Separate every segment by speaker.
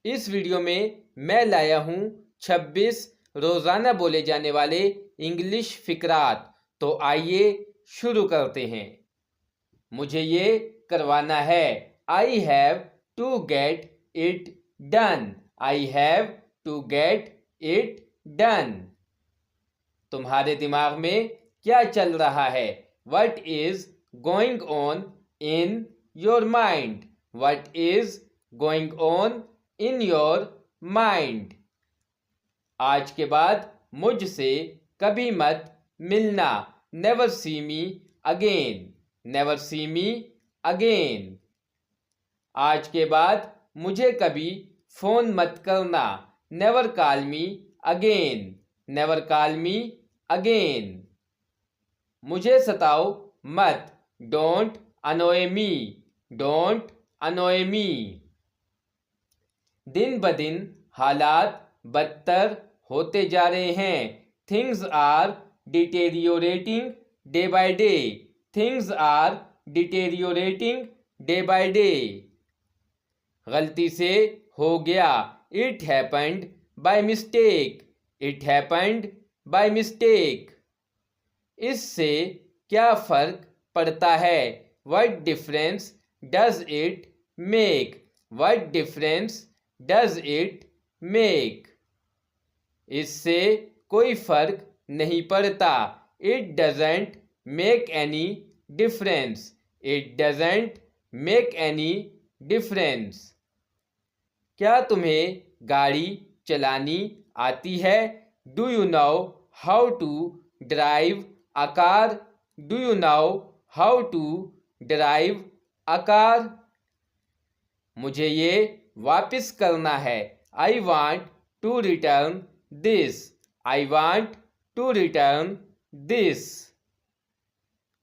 Speaker 1: इस वीडियो में मैं लाया हूँ 26 रोज़ाना बोले जाने वाले इंग्लिश फ़िक्रात। तो आइए शुरू करते हैं। मुझे ये करवाना है। I have to get it done. I have to get it done. तुम्हारे दिमाग में क्या चल रहा है? What is going on in your mind? What is going on in your mind? आज के बाद मुझसे कभी मत मिलना। Never see me again. Never see me again. आज के बाद मुझे कभी फोन मत करना। Never call me again. Never call me again. मुझे सताओ मत। Don't annoy me. Don't annoy me. दिन ब दिन हालात बदतर होते जा रहे हैं। Things are deteriorating day by day. Things are deteriorating day by day. गलती से हो गया। It happened by mistake. It happened by mistake. इससे क्या फर्क पड़ता है? What difference does it make? What difference does it make? इससे कोई फर्क नहीं पड़ता। It doesn't make any difference. It doesn't make any difference. क्या तुम्हें गाड़ी चलानी आती है? Do you know how to drive a car? Do you know how to drive a car? मुझे ये वापस करना है। I want to return this. I want to return this.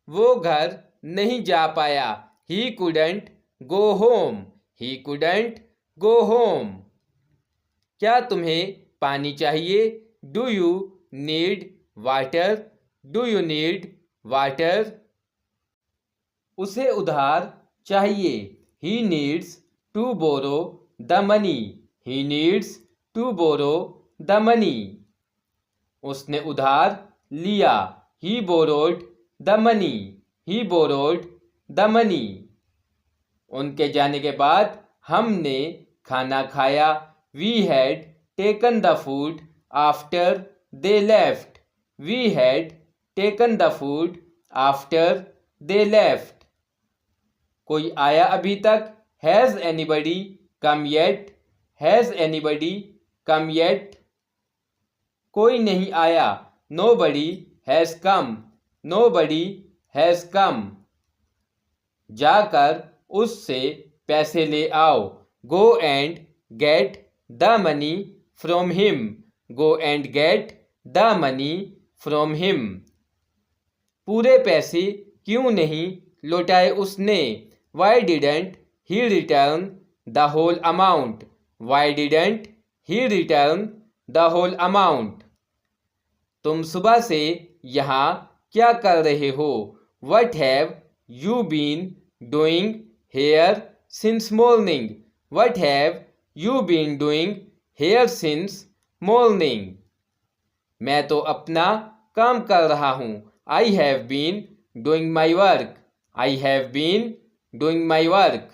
Speaker 1: वो घर नहीं जा पाया। He couldn't go home. He couldn't go home. क्या तुम्हें पानी चाहिए? Do you need water? Do you need water? उसे उधार चाहिए। He needs to borrow the money. He needs to borrow the money. उसने उधार लिया। He borrowed the money. He borrowed the money. उनके जाने के बाद हमने खाना खाया। We had taken the food after they left. We had taken the food after they left. कोई आया अभी तक? Has anybody come yet? Has anybody come yet? कोई नहीं आया। Nobody has come. Nobody has come. जाकर उससे पैसे ले आओ। Go and get the money from him. Go and get the money from him. पूरे पैसे क्यों नहीं लौटाए उसने? Why didn't he return the whole amount? Why didn't he return the whole amount? तुम सुबह से यहाँ क्या कर रहे हो? What have you been doing here since morning? What have you been doing here since morning? मैं तो अपना काम कर रहा हूँ। I have been doing my work. I have been doing my work.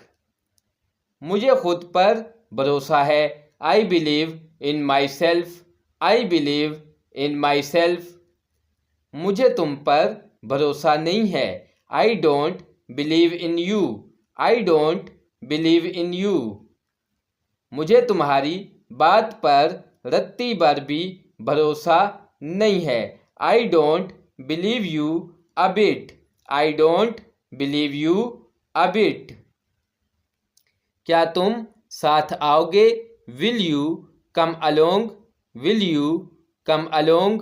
Speaker 1: मुझे खुद पर भरोसा है। I believe in myself. I believe in myself. मुझे तुम पर भरोसा नहीं है। I don't believe in you. I don't believe in you. मुझे तुम्हारी बात पर रत्ती भर भी भरोसा नहीं है। I don't believe you a bit. I don't believe you a bit. क्या तुम साथ आओगे? Will you come along? Will you come along?